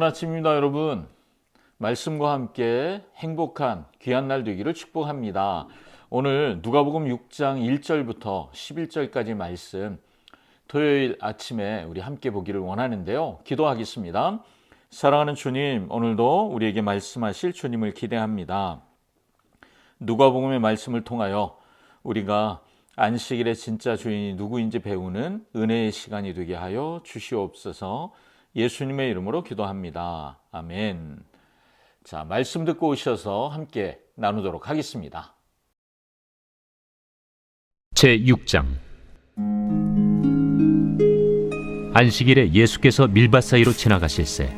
좋은 아침입니다, 여러분. 말씀과 함께 행복한 귀한 날 되기를 축복합니다. 오늘 누가복음 6장 1절부터 11절까지 말씀 토요일 아침에 우리 함께 보기를 원하는데요. 기도하겠습니다. 사랑하는 주님, 오늘도 우리에게 말씀하실 주님을 기대합니다. 누가복음의 말씀을 통하여 우리가 안식일의 진짜 주인이 누구인지 배우는 은혜의 시간이 되게 하여 주시옵소서. 예수님의 이름으로 기도합니다. 아멘. 자, 말씀 듣고 오셔서 함께 나누도록 하겠습니다. 제6장 안식일에 예수께서 밀밭 사이로 지나가실새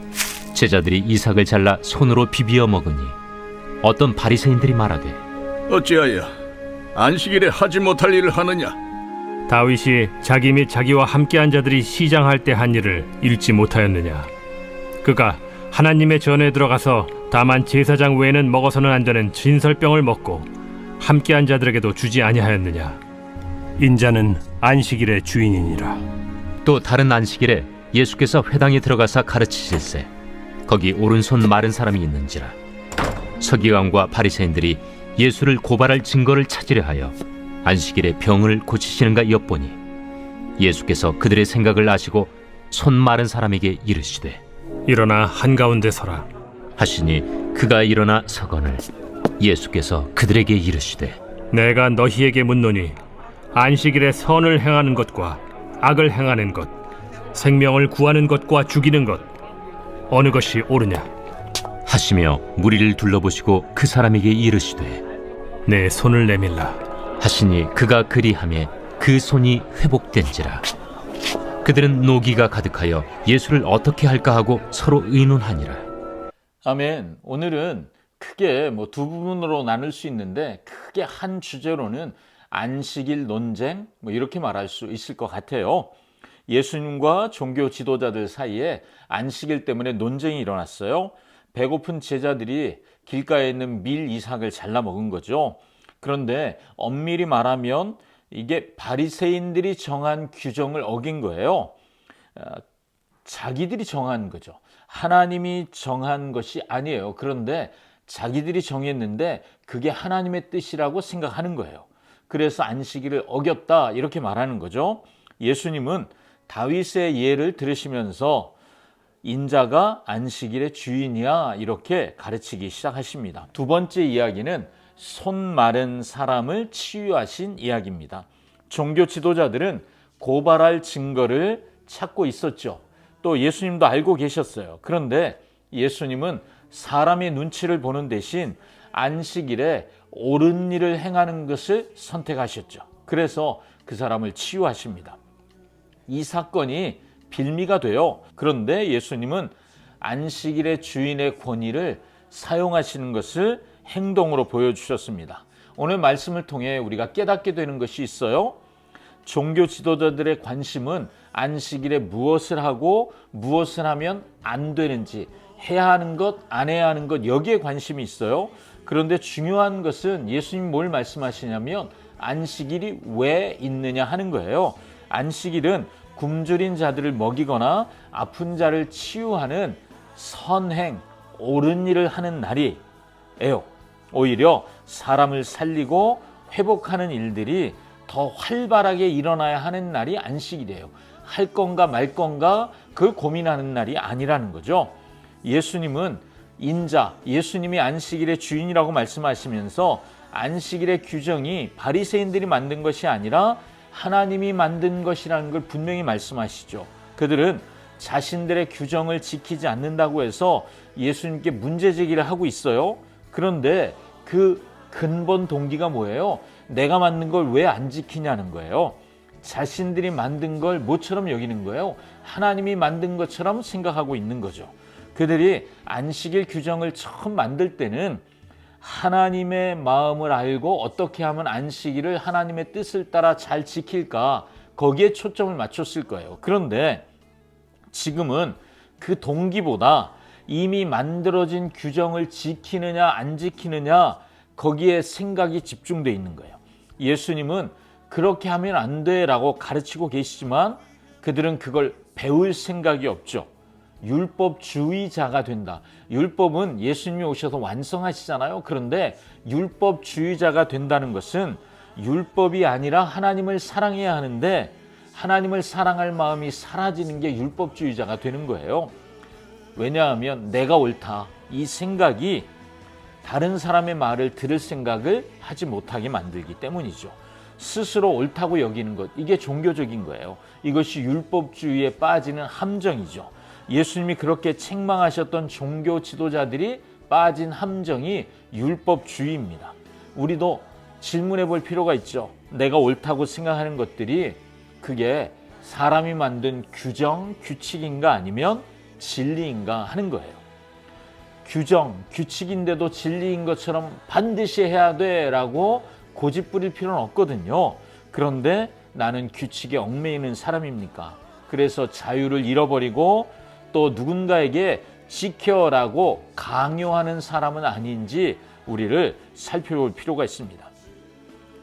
제자들이 이삭을 잘라 손으로 비비어 먹으니 어떤 바리새인들이 말하되 어찌하여 안식일에 하지 못할 일을 하느냐? 다윗이 자기 및 자기와 함께한 자들이 시장할 때 한 일을 읽지 못하였느냐? 그가 하나님의 전에 들어가서 다만 제사장 외에는 먹어서는 안 되는 진설병을 먹고 함께한 자들에게도 주지 아니하였느냐? 인자는 안식일의 주인이니라. 또 다른 안식일에 예수께서 회당에 들어가사 가르치실새 거기 오른손 마른 사람이 있는지라. 서기관과 바리새인들이 예수를 고발할 증거를 찾으려 하여 안식일에 병을 고치시는가 엿보니 예수께서 그들의 생각을 아시고 손 마른 사람에게 이르시되 일어나 한가운데 서라. 하시니 그가 일어나 서거늘 예수께서 그들에게 이르시되 내가 너희에게 묻노니 안식일에 선을 행하는 것과 악을 행하는 것, 생명을 구하는 것과 죽이는 것 어느 것이 옳으냐? 하시며 무리를 둘러보시고 그 사람에게 이르시되 내 손을 내밀라. 하시니 그가 그리하매 그 손이 회복된지라. 그들은 노기가 가득하여 예수를 어떻게 할까 하고 서로 의논하니라. 아멘. 오늘은 크게 두 부분으로 나눌 수 있는데 크게 한 주제로는 안식일 논쟁 이렇게 말할 수 있을 것 같아요. 예수님과 종교 지도자들 사이에 안식일 때문에 논쟁이 일어났어요. 배고픈 제자들이 길가에 있는 밀 이삭을 잘라 먹은 거죠. 그런데 엄밀히 말하면 이게 바리새인들이 정한 규정을 어긴 거예요. 자기들이 정한 거죠. 하나님이 정한 것이 아니에요. 그런데 자기들이 정했는데 그게 하나님의 뜻이라고 생각하는 거예요. 그래서 안식일을 어겼다 이렇게 말하는 거죠. 예수님은 다윗의 예를 들으시면서 인자가 안식일의 주인이야 이렇게 가르치기 시작하십니다. 두 번째 이야기는 손 마른 사람을 치유하신 이야기입니다. 종교 지도자들은 고발할 증거를 찾고 있었죠. 또 예수님도 알고 계셨어요. 그런데 예수님은 사람의 눈치를 보는 대신 안식일에 옳은 일을 행하는 것을 선택하셨죠. 그래서 그 사람을 치유하십니다. 이 사건이 빌미가 돼요. 그런데 예수님은 안식일의 주인의 권위를 사용하시는 것을 행동으로 보여주셨습니다. 오늘 말씀을 통해 우리가 깨닫게 되는 것이 있어요. 종교 지도자들의 관심은 안식일에 무엇을 하고 무엇을 하면 안 되는지, 해야 하는 것, 안 해야 하는 것 여기에 관심이 있어요. 그런데 중요한 것은 예수님이 뭘 말씀하시냐면 안식일이 왜 있느냐 하는 거예요. 안식일은 굶주린 자들을 먹이거나 아픈 자를 치유하는 선행, 옳은 일을 하는 날이에요. 오히려 사람을 살리고 회복하는 일들이 더 활발하게 일어나야 하는 날이 안식일이에요. 할 건가 말 건가 그걸 고민하는 날이 아니라는 거죠. 예수님은 예수님이 안식일의 주인이라고 말씀하시면서 안식일의 규정이 바리새인들이 만든 것이 아니라 하나님이 만든 것이라는 걸 분명히 말씀하시죠. 그들은 자신들의 규정을 지키지 않는다고 해서 예수님께 문제 제기를 하고 있어요. 그런데 그 근본 동기가 뭐예요? 내가 만든 걸 왜 안 지키냐는 거예요. 자신들이 만든 걸 뭐처럼 여기는 거예요? 하나님이 만든 것처럼 생각하고 있는 거죠. 그들이 안식일 규정을 처음 만들 때는 하나님의 마음을 알고 어떻게 하면 안식일을 하나님의 뜻을 따라 잘 지킬까 거기에 초점을 맞췄을 거예요. 그런데 지금은 그 동기보다 이미 만들어진 규정을 지키느냐 안 지키느냐 거기에 생각이 집중되어 있는 거예요. 예수님은 그렇게 하면 안 돼라고 가르치고 계시지만 그들은 그걸 배울 생각이 없죠. 율법주의자가 된다. 율법은 예수님이 오셔서 완성하시잖아요. 그런데 율법주의자가 된다는 것은 율법이 아니라 하나님을 사랑해야 하는데 하나님을 사랑할 마음이 사라지는 게 율법주의자가 되는 거예요. 왜냐하면 내가 옳다, 이 생각이 다른 사람의 말을 들을 생각을 하지 못하게 만들기 때문이죠. 스스로 옳다고 여기는 것, 이게 종교적인 거예요. 이것이 율법주의에 빠지는 함정이죠. 예수님이 그렇게 책망하셨던 종교 지도자들이 빠진 함정이 율법주의입니다. 우리도 질문해 볼 필요가 있죠. 내가 옳다고 생각하는 것들이 그게 사람이 만든 규정, 규칙인가 아니면 진리인가 하는 거예요. 규정, 규칙인데도 진리인 것처럼 반드시 해야 돼라고 고집 부릴 필요는 없거든요. 그런데 나는 규칙에 얽매이는 사람입니까? 그래서 자유를 잃어버리고 또 누군가에게 지켜라고 강요하는 사람은 아닌지 우리를 살펴볼 필요가 있습니다.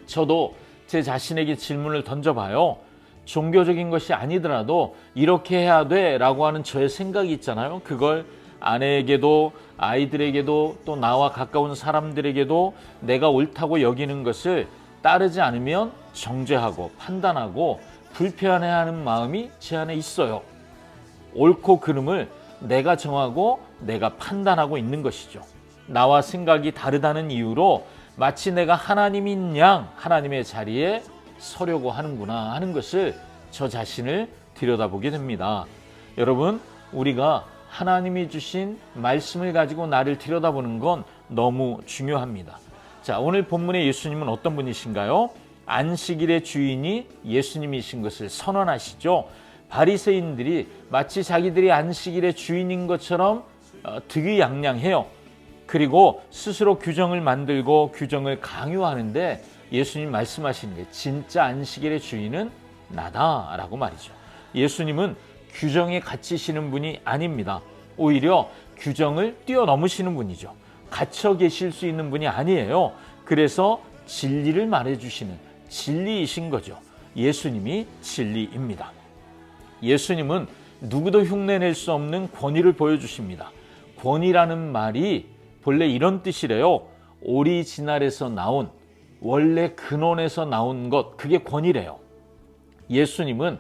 저도 제 자신에게 질문을 던져봐요. 종교적인 것이 아니더라도 이렇게 해야 돼라고 하는 저의 생각이 있잖아요. 그걸 아내에게도 아이들에게도 또 나와 가까운 사람들에게도 내가 옳다고 여기는 것을 따르지 않으면 정죄하고 판단하고 불편해하는 마음이 제 안에 있어요. 옳고 그름을 내가 정하고 내가 판단하고 있는 것이죠. 나와 생각이 다르다는 이유로 마치 내가 하나님인 양 하나님의 자리에 서려고 하는구나 하는 것을 저 자신을 들여다보게 됩니다. 여러분, 우리가 하나님이 주신 말씀을 가지고 나를 들여다보는 건 너무 중요합니다. 자, 오늘 본문의 예수님은 어떤 분이신가요? 안식일의 주인이 예수님이신 것을 선언하시죠. 바리새인들이 마치 자기들이 안식일의 주인인 것처럼 득의양양해요. 그리고 스스로 규정을 만들고 규정을 강요하는데 예수님 말씀하시는 게 진짜 안식일의 주인은 나다라고 말이죠. 예수님은 규정에 갇히시는 분이 아닙니다. 오히려 규정을 뛰어넘으시는 분이죠. 갇혀 계실 수 있는 분이 아니에요. 그래서 진리를 말해주시는 진리이신 거죠. 예수님이 진리입니다. 예수님은 누구도 흉내낼 수 없는 권위를 보여주십니다. 권위라는 말이 본래 이런 뜻이래요. 오리지널에서 나온, 원래 근원에서 나온 것, 그게 권위래요. 예수님은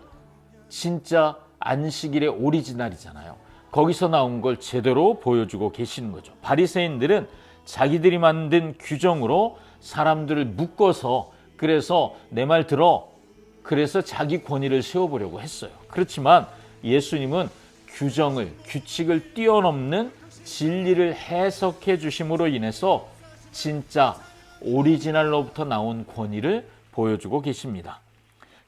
진짜 안식일의 오리지널이잖아요. 거기서 나온 걸 제대로 보여주고 계시는 거죠. 바리새인들은 자기들이 만든 규정으로 사람들을 묶어서 그래서 내 말 들어 그래서 자기 권위를 세워보려고 했어요. 그렇지만 예수님은 규정을, 규칙을 뛰어넘는 진리를 해석해 주심으로 인해서 진짜 오리지널로부터 나온 권위를 보여주고 계십니다.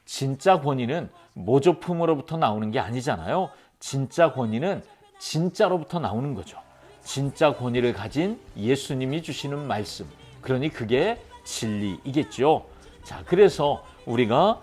진짜 권위는 모조품으로부터 나오는 게 아니잖아요. 진짜 권위는 진짜로부터 나오는 거죠. 진짜 권위를 가진 예수님이 주시는 말씀. 그러니 그게 진리이겠죠. 자, 그래서 우리가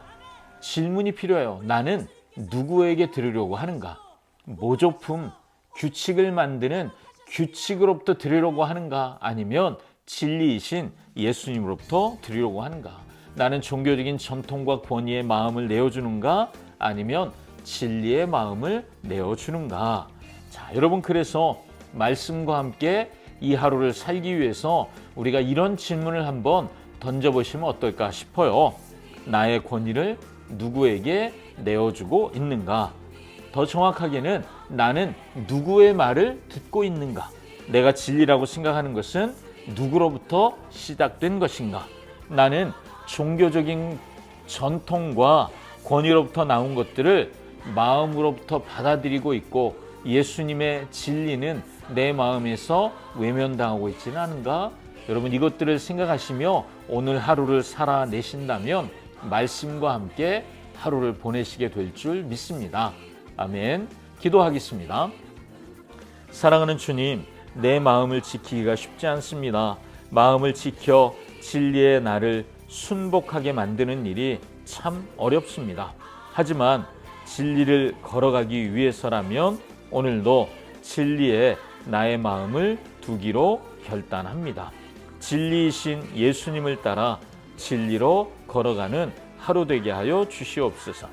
질문이 필요해요. 나는 누구에게 들으려고 하는가? 모조품, 규칙을 만드는 규칙으로부터 들으려고 하는가? 아니면 진리이신 예수님으로부터 들으려고 하는가? 나는 종교적인 전통과 권위의 마음을 내어주는가? 아니면 진리의 마음을 내어주는가? 자, 여러분, 그래서 말씀과 함께 이 하루를 살기 위해서 우리가 이런 질문을 한번 던져보시면 어떨까 싶어요. 나의 권위를 누구에게 내어주고 있는가? 더 정확하게는 나는 누구의 말을 듣고 있는가? 내가 진리라고 생각하는 것은 누구로부터 시작된 것인가? 나는 종교적인 전통과 권위로부터 나온 것들을 마음으로부터 받아들이고 있고 예수님의 진리는 내 마음에서 외면당하고 있지는 않은가? 여러분, 이것들을 생각하시며 오늘 하루를 살아내신다면 말씀과 함께 하루를 보내시게 될 줄 믿습니다. 아멘. 기도하겠습니다. 사랑하는 주님, 내 마음을 지키기가 쉽지 않습니다. 마음을 지켜 진리의 나를 순복하게 만드는 일이 참 어렵습니다. 하지만 진리를 걸어가기 위해서라면 오늘도 진리에 나의 마음을 두기로 결단합니다. 진리이신 예수님을 따라 진리로 걸어가는 하루 되게 하여 주시옵소서.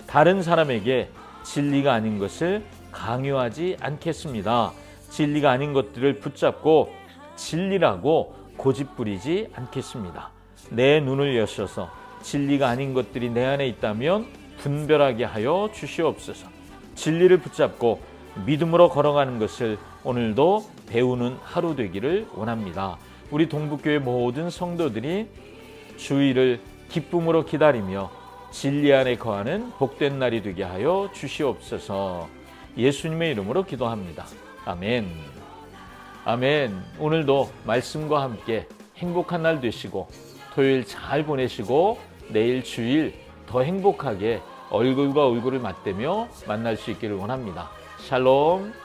다른 사람에게 진리가 아닌 것을 강요하지 않겠습니다. 진리가 아닌 것들을 붙잡고 진리라고 고집부리지 않겠습니다. 내 눈을 여셔서 진리가 아닌 것들이 내 안에 있다면 분별하게 하여 주시옵소서. 진리를 붙잡고 믿음으로 걸어가는 것을 오늘도 배우는 하루 되기를 원합니다. 우리 동북교회 모든 성도들이 주일을 기쁨으로 기다리며 진리 안에 거하는 복된 날이 되게 하여 주시옵소서. 예수님의 이름으로 기도합니다. 아멘. 아멘. 오늘도 말씀과 함께 행복한 날 되시고 토요일 잘 보내시고 내일 주일 더 행복하게 얼굴과 얼굴을 맞대며 만날 수 있기를 원합니다. 샬롬.